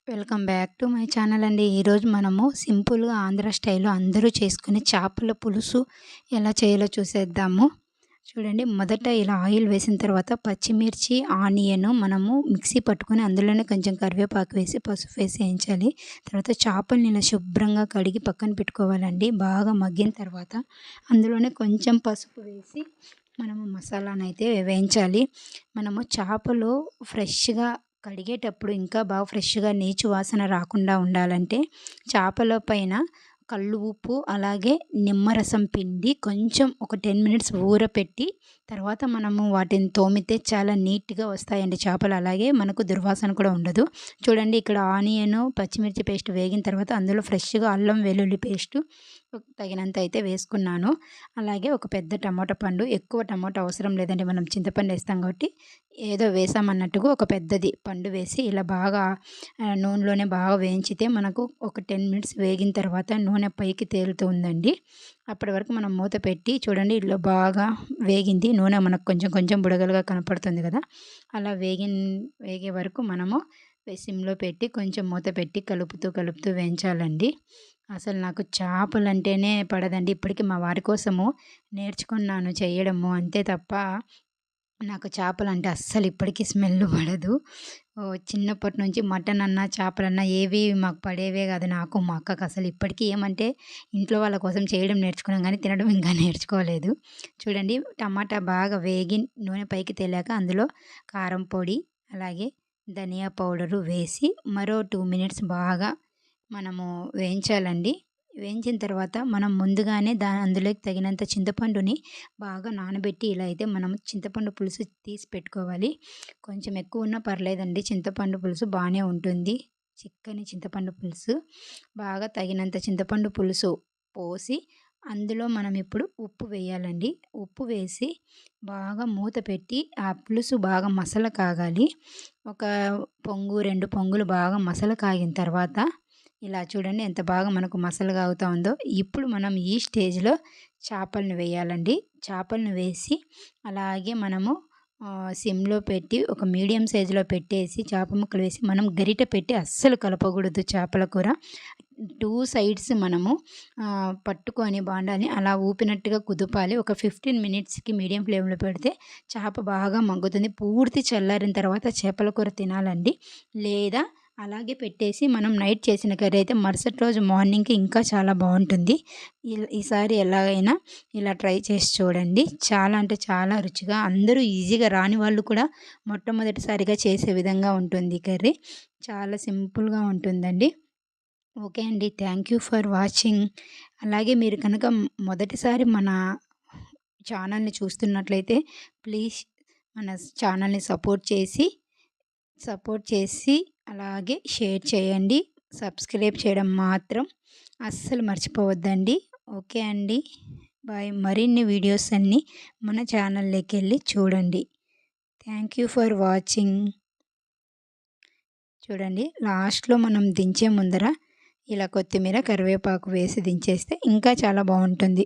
Welcome back to my channel అండి. ఈరోజు మనము సింపుల్గా ఆంధ్ర స్టైల్లో అందరూ చేసుకునే చేపల పులుసు ఎలా చేయాలో చూసేద్దాము. చూడండి, మొదట ఇలా ఆయిల్ వేసిన తర్వాత పచ్చిమిర్చి, ఆనియన్ మనము మిక్సీ పట్టుకొని అందులోనే కొంచెం కరివేపాకు వేసి పసుపు వేసి వేయించాలి. తర్వాత చేపల్ని ఇలా శుభ్రంగా కడిగి పక్కన పెట్టుకోవాలండి. బాగా మగ్గిన తర్వాత అందులోనే కొంచెం పసుపు వేసి మనము మసాలానైతే వేయించాలి. మనము చేపలు ఫ్రెష్‌గా కడిగేటప్పుడు ఇంకా బాగా ఫ్రెష్‌గా నీచు వాసన రాకుండా ఉండాలంటే చేపల పైన కల్లు ఉప్పు, అలాగే నిమ్మరసం పిండి కొంచెం ఒక 10 మినిట్స్ ఊరపెట్టి తర్వాత మనము వాటిని తోమితే చాలా నీట్‌గా వస్తాయండి చేపలు. అలాగే మనకు దుర్వాసన కూడా ఉండదు. చూడండి, ఇక్కడ ఆనియను, పచ్చిమిర్చి పేస్ట్ వేగిన తర్వాత అందులో ఫ్రెష్‌గా అల్లం వెల్లుల్లి పేస్టు తగినంత అయితే వేసుకున్నాను. అలాగే ఒక పెద్ద టమాటా పండు, ఎక్కువ టమాటా అవసరం లేదండి, మనం చింతపండు వేస్తాం కాబట్టి ఏదో వేసామన్నట్టుగా ఒక పెద్దది పండు వేసి ఇలా బాగా నూనెలోనే బాగా వేయించితే మనకు ఒక 10 మినిట్స్ వేగిన తర్వాత నూనె పైకి తేలుతుందండి. అప్పటి వరకు మనం మూత పెట్టి చూడండి, ఇలా బాగా వేగింది. నూనె మనకు కొంచెం కొంచెం బుడగలుగా కనపడుతుంది కదా! అలా వేగే వరకు మనము సిమ్‌లో పెట్టి కొంచెం మూత పెట్టి కలుపుతూ కలుపుతూ వేయించాలండి. అసలు నాకు చేపలంటేనే పడదండి. ఇప్పటికి మా వారి కోసము నేర్చుకున్నాను చేయడము. అంతే తప్ప నాకు చేపలంటే అస్సలు ఇప్పటికి స్మెల్ పడదు. చిన్నప్పటి నుంచి మటన్ అన్నా, చేపలన్నా ఏవి మాకు పడేవే కాదు. నాకు, మా అక్కకి అసలు ఇప్పటికి ఏమంటే ఇంట్లో వాళ్ళ కోసం చేయడం నేర్చుకున్నాం కానీ తినడం ఇంకా నేర్చుకోలేదు. చూడండి, టమాటా బాగా వేగి నూనె పైకి తేలాక అందులో కారం పొడి, అలాగే ధనియా పౌడరు వేసి మరో 2 మినిట్స్ బాగా మనము వేయించాలండి. వేయించిన తర్వాత మనం ముందుగానే అందులోకి తగినంత చింతపండుని బాగా నానబెట్టి ఇలా అయితే మనం చింతపండు పులుసు తీసి పెట్టుకోవాలి. కొంచెం ఎక్కువ ఉన్నా పర్లేదండి, చింతపండు పులుసు బాగానే ఉంటుంది. చిక్కని చింతపండు పులుసు బాగా తగినంత చింతపండు పులుసు పోసి అందులో మనం ఇప్పుడు ఉప్పు వేయాలండి. ఉప్పు వేసి బాగా మూత పెట్టి ఆ పులుసు బాగా మసల కాగాలి. ఒక పొంగు, 2 పొంగులు బాగా మసల కాగిన తర్వాత ఇలా చూడండి ఎంత బాగా మనకు మసలుగా అవుతా ఉందో. ఇప్పుడు మనం ఈ స్టేజ్‌లో చేపలను వేయాలండి. చేపలను వేసి అలాగే మనము సిమ్‌లో పెట్టి ఒక మీడియం సైజులో పెట్టేసి చేప ముక్కలు వేసి మనం గరిటె పెట్టి అస్సలు కలపకూడదు చేపల కూర. 2 సైడ్స్ మనము పట్టుకొని బాండాని అలా ఊపినట్టుగా కుదపాలి. ఒక 15 మినిట్స్‌కి మీడియం ఫ్లేమ్‌లో పెడితే చేప బాగా మగ్గుతుంది. పూర్తి చల్లారిన తర్వాత చేపల కూర తినాలండి. లేదా అలాగే పెట్టేసి మనం నైట్ చేసిన కర్రీ అయితే మరుసటి రోజు మార్నింగ్‌కి ఇంకా చాలా బావుంటుంది. ఈసారి ఎలాగైనా ఇలా ట్రై చేసి చూడండి. చాలా అంటే చాలా రుచిగా, అందరూ ఈజీగా రాని వాళ్ళు కూడా మొట్టమొదటిసారిగా చేసే విధంగా ఉంటుంది ఈ కర్రీ. చాలా సింపుల్‌గా ఉంటుందండి. ఓకే అండి. Thank you for watching. అలాగే మీరు కనుక మొదటిసారి మన ఛానల్‌ని చూస్తున్నట్లయితే ప్లీజ్ మన ఛానల్‌ని సపోర్ట్ చేసి అలాగే షేర్ చేయండి. సబ్స్క్రైబ్ చేయడం మాత్రం అస్సలు మర్చిపోవద్దండి. ఓకే అండి. బాయ్. మరిన్ని వీడియోస్ అన్నీ మన ఛానల్‌లోకెళ్ళి చూడండి. Thank you for watching. చూడండి, లాస్ట్‌లో మనం దించే ముందర ఇలా కొత్తిమీర, కరివేపాకు వేసి దించేస్తే ఇంకా చాలా బావుంటుంది.